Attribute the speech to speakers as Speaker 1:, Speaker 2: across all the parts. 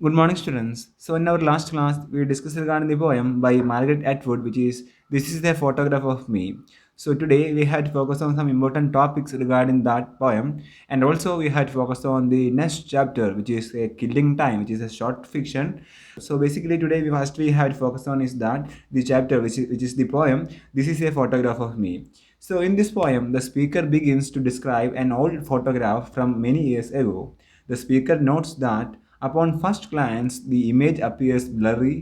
Speaker 1: Good morning, students. So, in our last class, we discussed regarding the poem by Margaret Atwood, which is "This is a photograph of me." So, today we had to focus on some important topics regarding that poem, and also we had to focus on the next chapter, which is a Killing Time, which is a short fiction. So, basically, today we had to focus on is that the chapter, which is the poem. This is a photograph of me. So, in this poem, the speaker begins to describe an old photograph from many years ago. The speaker notes that upon first glance, the image appears blurry,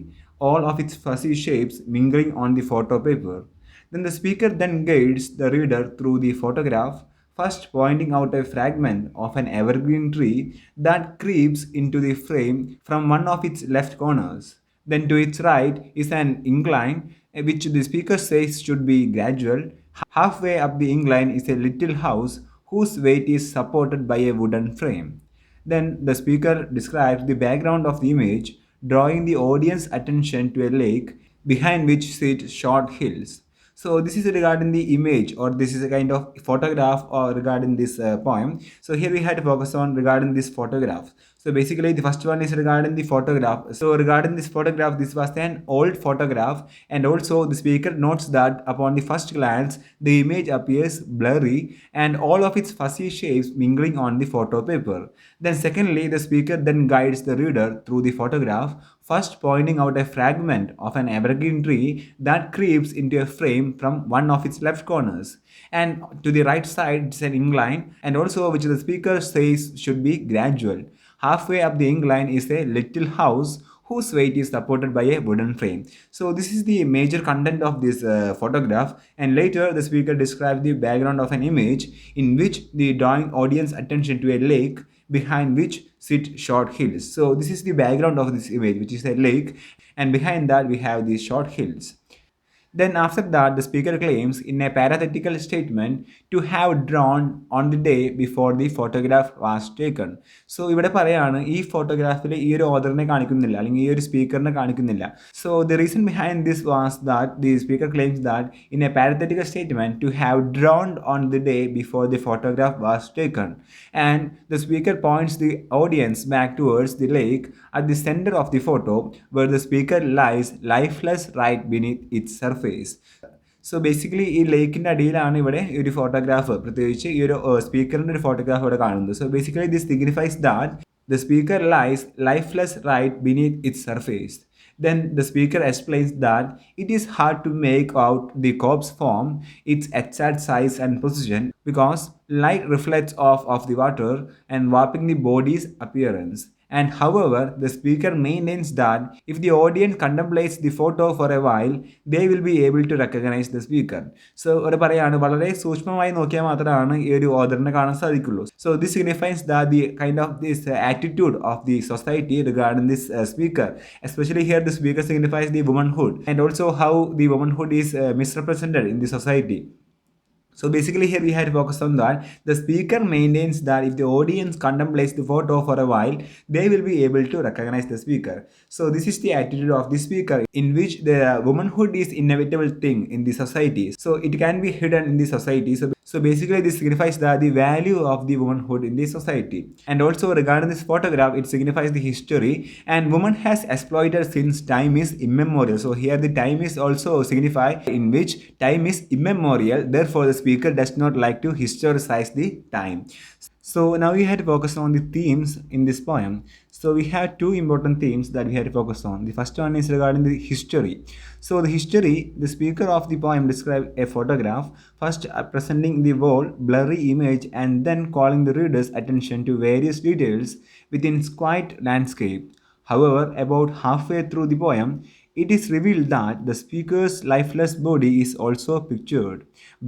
Speaker 1: all of its fuzzy shapes mingling on the photo paper. Then the speaker then guides the reader through the photograph, first pointing out a fragment of an evergreen tree that creeps into the frame from one of its left corners. Then to its right is an incline, which the speaker says should be gradual. Halfway up the incline is a little house whose weight is supported by a wooden frame. Then the speaker describes the background of the image, drawing the audience attention to a lake behind which sit short hills. So this is regarding the image, or this is a kind of photograph, or regarding this poem. So here we had to focus on regarding this photograph. So basically the first one is regarding the photograph. So regarding this photograph, this was an old photograph, and also the speaker notes that upon the first glance the image appears blurry and all of its fuzzy shapes mingling on the photo paper. Then secondly, the speaker then guides the reader through the photograph, first pointing out a fragment of an evergreen tree that creeps into a frame from one of its left corners. And to the right side, it's an incline, and also which the speaker says should be gradual. Halfway up the incline is a little house whose weight is supported by a wooden frame. So this is the major content of this photograph, and later the speaker describes the background of an image in which the drawing audience attention to a lake behind which sit short hills. So this is the background of this image, which is a lake, and behind that we have these short hills. Then after that, the speaker claims in a parenthetical statement to have drawn on the day before the photograph was taken. So ഇവിടെ പറയാണ് ഈ ഫോട്ടോഗ്രാഫിൽ ഈ ഒരു ഓതറിനെ കാണിക്കുന്നില്ല, അല്ലെങ്കിൽ ഈ ഒരു സ്പീക്കറിനെ കാണിക്കുന്നില്ല. So the reason behind this was that the speaker claims that in a parenthetical statement to have drawn on the day before the photograph was taken. And the speaker points the audience back towards the lake at the center of the photo, where the speaker lies lifeless right beneath its surface. So basically ഈ ലേക്കിൻ്റെ അടിയിലാണ് ഇവിടെ ഈ ഒരു photograph, പ്രത്യേകിച്ച് ഈ ഒരു സ്പീക്കറിൻ്റെ ഒരു photograph ഇവിടെ കാണുന്നത്. So basically this signifies that the speaker lies lifeless right beneath its surface. Then the speaker explains that it is hard to make out the corpse form, its exact size and position, because light reflects off of the water and warping the body's appearance. And however, the speaker maintains that if the audience contemplates the photo for a while, they will be able to recognize the speaker. So ഇവിടെ പറയാണ് വളരെ സൂക്ഷ്മമായി നോക്കിയാൽ മാത്രമാണ് ഈ ഒരു ഓദറിനെ കാണാൻ സാധിക്കുള്ളൂ. So this signifies that the kind of this attitude of the society regarding this speaker, especially here the speaker signifies the womanhood, and also how the womanhood is misrepresented in the society. So basically here we had to focus on that. The speaker maintains that if the audience contemplates the photo for a while, they will be able to recognize the speaker. So this is the attitude of the speaker, in which the womanhood is inevitable thing in the society. So it can be hidden in the society. So basically this signifies that the value of the womanhood in the society. And also regarding this photograph, it signifies the history, and woman has exploited since time is immemorial. So here the time is also signified in which time is immemorial. Therefore the speaker does not like to historicize the time. So now we had to focus on the themes in this poem. So we have two important themes that we had to focus on. The first one is regarding the history. So the history, the speaker of the poem describes a photograph, first presenting the whole blurry image and then calling the reader's attention to various details within its quiet landscape. However, about halfway through the poem, it is revealed that the speaker's lifeless body is also pictured,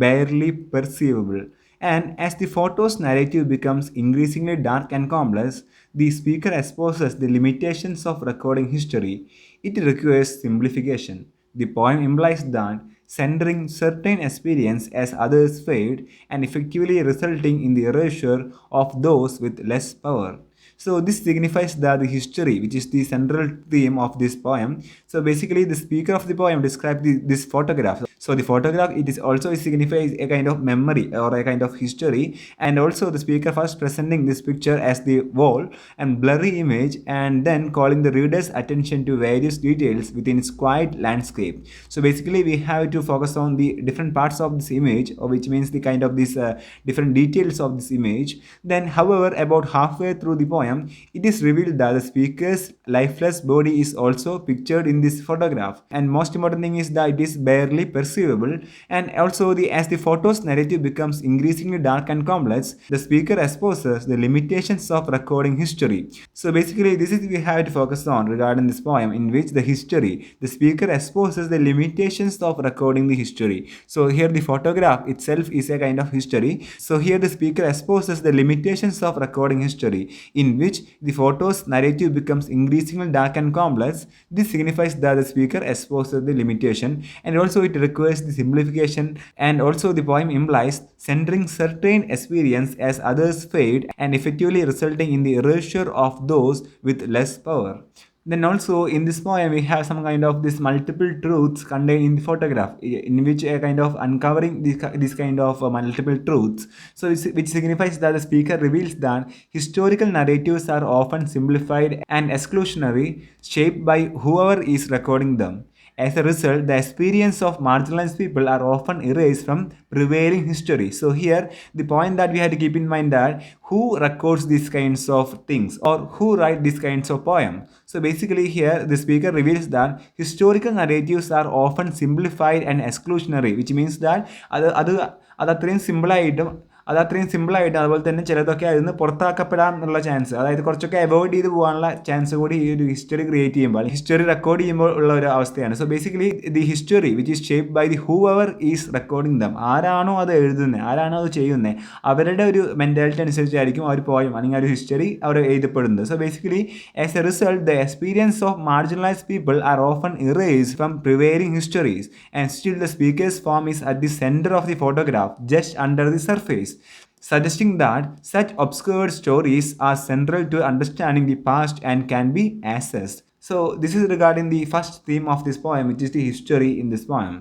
Speaker 1: barely perceivable. And as the photo's narrative becomes increasingly dark and complex, the speaker exposes the limitations of recording history. It requires simplification. The poem implies that centering certain experience as others fade, and effectively resulting in the erasure of those with less power. So this signifies that the history, which is the central theme of this poem. So basically, the speaker of the poem describes this photograph. So the photograph, it is also signifies a kind of memory or a kind of history, and also the speaker first presenting this picture as the wall and blurry image, and then calling the reader's attention to various details within its quiet landscape. So basically, we have to focus on the different parts of this image, or which means the kind of this different details of this image. Then, however, about halfway through the poem, it is revealed that the speaker's lifeless body is also pictured in this photograph. And most important thing is that it is barely perceivable. And also, as the photo's narrative becomes increasingly dark and complex, the speaker exposes the limitations of recording history. So basically, this is we have to focus on regarding this poem, in which the speaker exposes the limitations of recording the history. So here the photograph itself is a kind of history. So here the speaker exposes the limitations of recording history, in which the photo's narrative becomes increasingly dark and complex. This signifies that the speaker exposes the limitation, and also it requires the simplification, and also the poem implies centering certain experience as others fade and effectively resulting in the erasure of those with less power. Then also in this poem we have some kind of this multiple truths contained in the photograph, in which a kind of uncovering this kind of multiple truths. So which signifies that the speaker reveals that historical narratives are often simplified and exclusionary, shaped by whoever is recording them. As a result, the experience of marginalized people are often erased from prevailing history. So here, the point that we have to keep in mind that who records these kinds of things, or who write these kinds of poems. So basically here, the speaker reveals that historical narratives are often simplified and exclusionary, which means that അത് അത്രയും സിമ്പിളായിട്ടും അത്രയും സിമ്പിളായിട്ട് അതുപോലെ തന്നെ ചിലതൊക്കെ അതിൽ നിന്ന് പുറത്താക്കപ്പെടാൻ എന്നുള്ള ചാൻസ്, അതായത് കുറച്ചൊക്കെ അവോയ്ഡ് ചെയ്ത് പോകാനുള്ള ചാൻസ് കൂടി ഈ ഒരു ഹിസ്റ്ററി ക്രിയേറ്റ് ചെയ്യുമ്പോൾ, ഹിസ്റ്ററി റെക്കോർഡ് ചെയ്യുമ്പോൾ ഉള്ള ഒരു അവസ്ഥയാണ്. So basically the history which is shaped by the whoever is recording them, ആരാണോ അത് എഴുതുന്നത്, ആരാണോ അത് ചെയ്യുന്നത്, അവരുടെ ഒരു മെൻറ്റാലിറ്റി അനുസരിച്ചായിരിക്കും ആ ഒരു പോയം അല്ലെങ്കിൽ ആ ഒരു ഹിസ്റ്ററി അവർ എഴുതപ്പെടുന്നത്. So basically as a result the experience of marginalised people are often erased from prevailing histories, and still the speaker's form is at the centre of the photograph, just under the surface, suggesting that such obscure stories are central to understanding the past and can be accessed. So this is regarding the first theme of this poem, which is the history in this poem.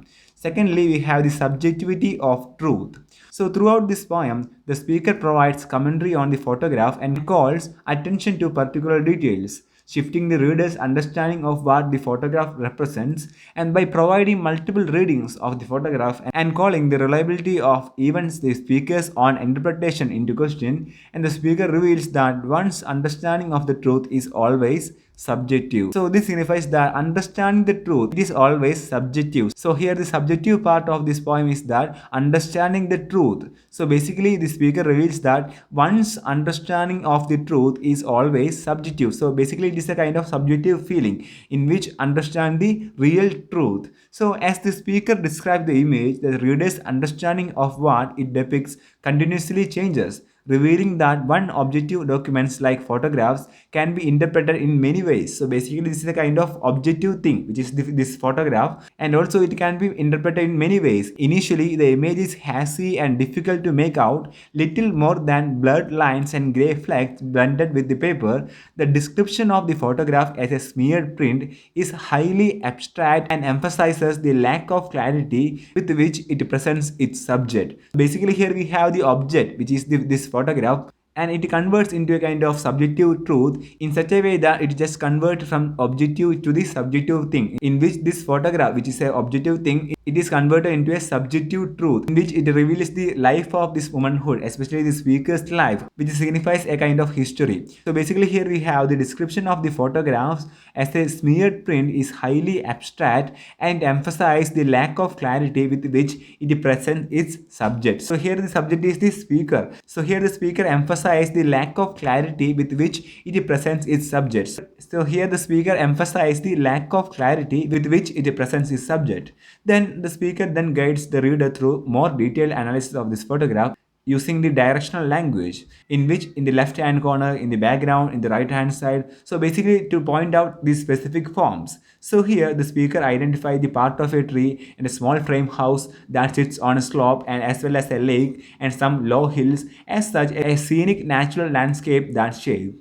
Speaker 1: Secondly, we have the subjectivity of truth. So throughout this poem, the speaker provides commentary on the photograph and calls attention to particular details, shifting the reader's understanding of what the photograph represents, and by providing multiple readings of the photograph and calling the reliability of events the speaker's own interpretation into question, and the speaker reveals that one's understanding of the truth is always subjective. So this signifies that understanding the truth, it is always subjective. So here the subjective part of this poem is that understanding the truth. So basically the speaker reveals that one's understanding of the truth is always subjective. So basically it is a kind of subjective feeling in which understand the real truth. So as the speaker describes the image, the reader's understanding of what it depicts continuously changes, revealing that one objective documents like photographs can be interpreted in many ways. So basically this is a kind of objective thing, which is this photograph, and also it can be interpreted in many ways. Initially the image is hazy and difficult to make out, little more than blurred lines and grey flecks blended with the paper. The description of the photograph as a smeared print is highly abstract and emphasizes the lack of clarity with which it presents its subject. Basically here we have the object, which is this photograph, and it converts into a kind of subjective truth in such a way that it just converts from objective to the subjective thing, in which this photograph, which is a objective thing, it is converted into a subjective truth, in which it reveals the life of this womanhood, especially the speaker's life, which signifies a kind of history. So basically here we have the description of the photographs as a smeared print is highly abstract and emphasize the lack of clarity with which it presents its subject. So here the subject is the speaker. So here the speaker emphasizes the lack of clarity with which it presents its subject. So here the speaker emphasizes the lack of clarity with which it presents its subject. Then the speaker then guides the reader through more detailed analysis of this photograph using the directional language, in which in the left hand corner, in the background, in the right hand side, so basically to point out these specific forms. So here the speaker identifies the part of a tree and a small frame house that sits on a slope, and as well as a lake and some low hills, as such a scenic natural landscape that shape.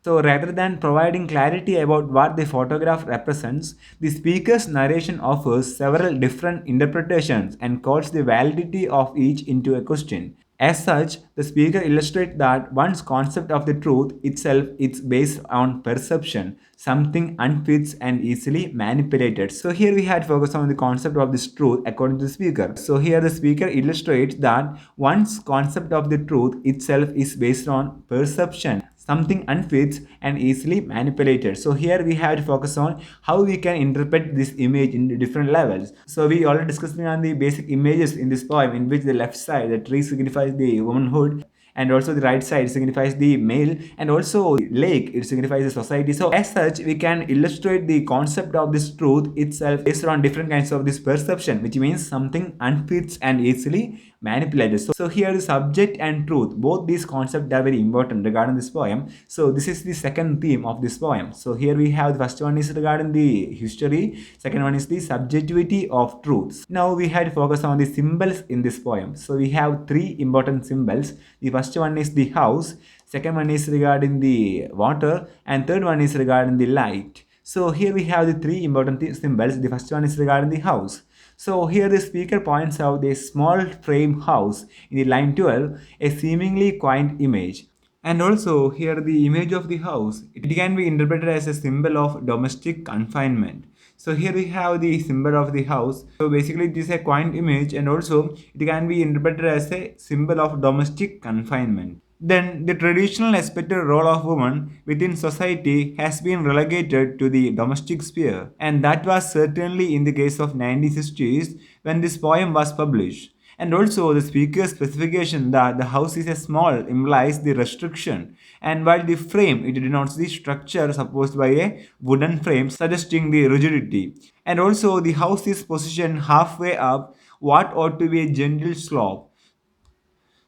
Speaker 1: So rather than providing clarity about what the photograph represents, the speaker's narration offers several different interpretations and calls the validity of each into a question. As such, the speaker illustrates that one's concept of the truth itself is based on perception, something unfixed and easily manipulated. So here we had focused on the concept of this truth according to the speaker. So here the speaker illustrates that one's concept of the truth itself is based on perception, something unfixed and easily manipulated. So here we have to focus on how we can interpret this image in different levels. So we already discussed on the basic images in this poem, in which the left side, the tree, signifies the womanhood, and also the right side signifies the male, and also lake, it signifies the society. So as such, we can illustrate the concept of this truth itself based on different kinds of this perception, which means something unfixed and easily manipulated. So here the subject and truth, both these concepts are very important regarding this poem. So this is the second theme of this poem. So here we have the first one is regarding the history, second one is the subjectivity of truths. Now we had to focus on the symbols in this poem. So we have three important symbols. The first one is the house, second one is regarding the water, and third one is regarding the light. So here we have the three important symbols. The first one is regarding the house. So here the speaker points out a small frame house in the line 12, a seemingly quaint image. And also here the image of the house, it can be interpreted as a symbol of domestic confinement. So here we have the symbol of the house. So basically it is a quaint image, and also it can be interpreted as a symbol of domestic confinement. Then the traditional expected role of women within society has been relegated to the domestic sphere, and that was certainly in the case of 1960s when this poem was published. And also the speaker's specification that the house is a small implies the restriction, and while the frame it denotes the structure supposed by a wooden frame, suggesting the rigidity. And also the house is positioned halfway up what ought to be a gentle slope.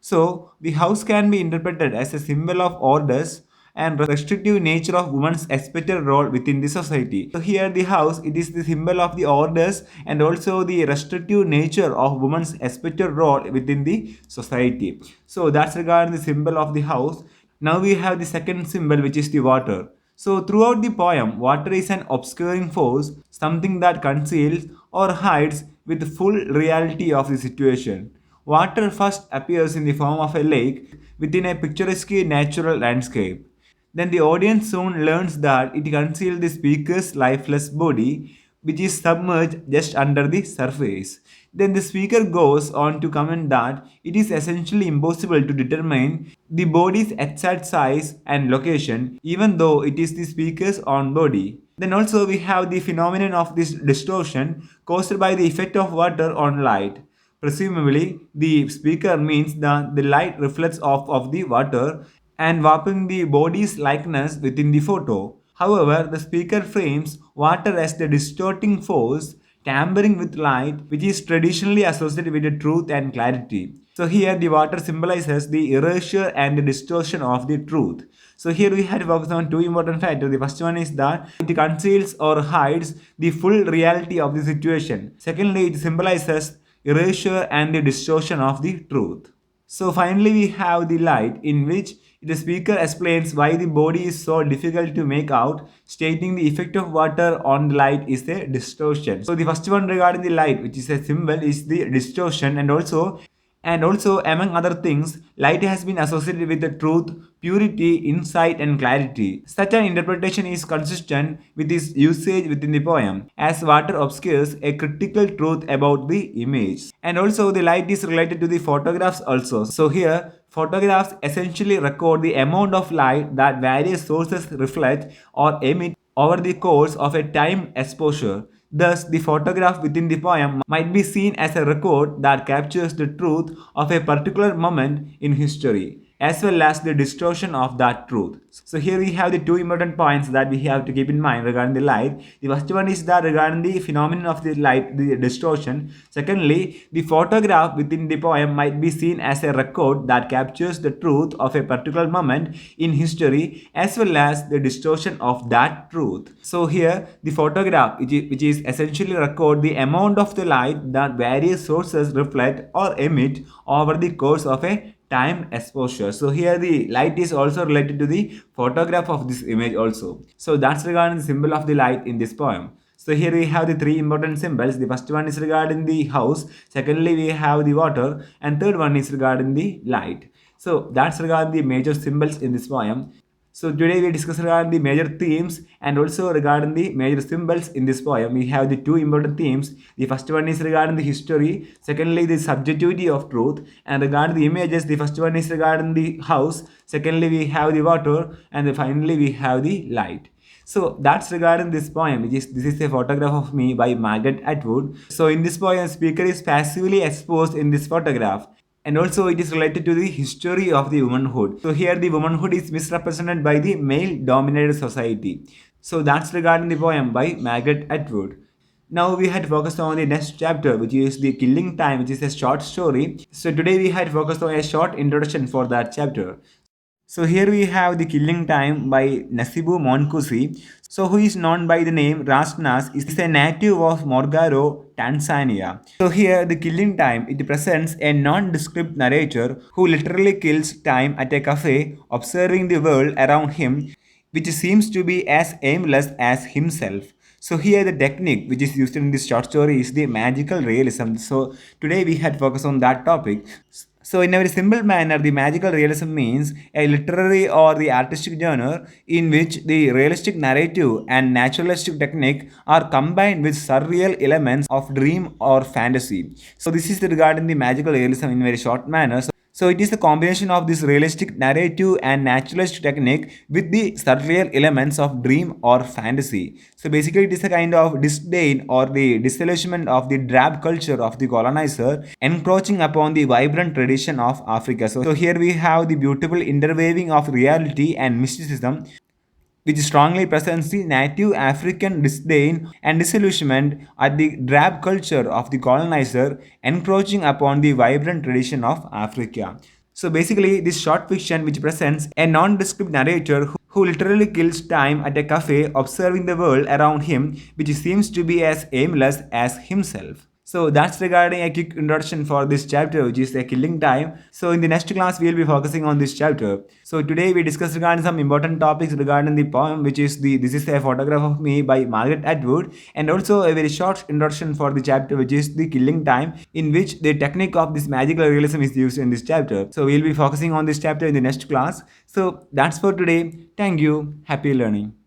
Speaker 1: So, the house can be interpreted as a symbol of orders and restrictive nature of woman's expected role within the society. So here the house, it is the symbol of the orders and also the restrictive nature of woman's expected role within the society. So that's regarding the symbol of the house. Now we have the second symbol, which is the water. So throughout the poem, water is an obscuring force, something that conceals or hides with the full reality of the situation. Water first appears in the form of a lake within a picturesque natural landscape. Then the audience soon learns that it conceals the speaker's lifeless body, which is submerged just under the surface. Then the speaker goes on to comment that it is essentially impossible to determine the body's exact size and location, even though it is the speaker's own body. Then also we have the phenomenon of this distortion caused by the effect of water on light. Presumably, the speaker means that the light reflects off of the water and warping the body's likeness within the photo. However, the speaker frames water as the distorting force, tampering with light, which is traditionally associated with the truth and clarity. So here the water symbolizes the erasure and the distortion of the truth. So here we had to focus on two important factors. The first one is that it conceals or hides the full reality of the situation. Secondly, it symbolizes erasure and the distortion of the truth. So finally we have the light, in which the speaker explains why the body is so difficult to make out, stating the effect of water on the light is a distortion. So the first one regarding the light, which is a symbol, is the distortion, and also among other things, light has been associated with the truth, purity, insight, and clarity. Such an interpretation is consistent with its usage within the poem, as water obscures a critical truth about the image. And also the light is related to the photographs also. So here photographs essentially record the amount of light that various sources reflect or emit over the course of a time exposure. Thus, the photograph within the poem might be seen as a record that captures the truth of a particular moment in history, as well as the distortion of that truth. So here we have the two important points that we have to keep in mind regarding the light. The first one is that regarding the phenomenon of the light, the distortion. Secondly, the photograph within the poem might be seen as a record that captures the truth of a particular moment in history, as well as the distortion of that truth. So here the photograph, which is essentially record the amount of the light that various sources reflect or emit over the course of a time exposure. So here the light is also related to the photograph of this image also. So that's regarding the symbol of the light in this poem. So here we have the three important symbols. The first one is regarding the house, secondly we have the water, and third one is regarding the light. So that's regarding the major symbols in this poem. So today we discuss regarding the major themes and also regarding the major symbols in this poem. We have the two important themes. The first one is regarding the history, secondly the subjectivity of truth, and regarding the images, the first one is regarding the house, secondly we have the water, and then finally we have the light. So that's regarding this poem, which is this is a photograph of me by Margaret Atwood. So in this poem, speaker is passively exposed in this photograph, and also it is related to the history of the womanhood. So here the womanhood is misrepresented by the male dominated society. So that's regarding the poem by Margaret Atwood. Now we had focused on the next chapter, which is the killing time, which is a short story. So today we had focused on a short introduction for that chapter. So here we have The Killing Time by Nasibu Monkusi. So who is known by the name Rasnas is a native of Morogoro, Tanzania. So here The Killing Time, it presents a nondescript narrator who literally kills time at a cafe, observing the world around him, which seems to be as aimless as himself. So here the technique which is used in this short story is the magical realism. So today we had focused on that topic. So in a very simple manner, the magical realism means a literary or the artistic genre in which the realistic narrative and naturalistic technique are combined with surreal elements of dream or fantasy. So this is regarding the magical realism in a very short manner. So it is the combination of this realistic narrative and naturalist technique with the surreal elements of dream or fantasy. So basically it is a kind of disdain or the disillusionment of the drab culture of the colonizer encroaching upon the vibrant tradition of Africa. So here we have the beautiful interweaving of reality and mysticism, which strongly presents the native African disdain and disillusionment at the drab culture of the colonizer encroaching upon the vibrant tradition of Africa. So basically, this short fiction which presents a nondescript narrator who literally kills time at a cafe observing the world around him, which seems to be as aimless as himself. So that's regarding a quick introduction for this chapter, which is a killing time. So in the next class, we'll be focusing on this chapter. So today we discussed regarding some important topics regarding the poem, which is the this is a photograph of me by Margaret Atwood, and also a very short introduction for the chapter, which is the killing time, in which the technique of this magical realism is used in this chapter. So we'll be focusing on this chapter in the next class. So that's for today. Thank you. Happy learning.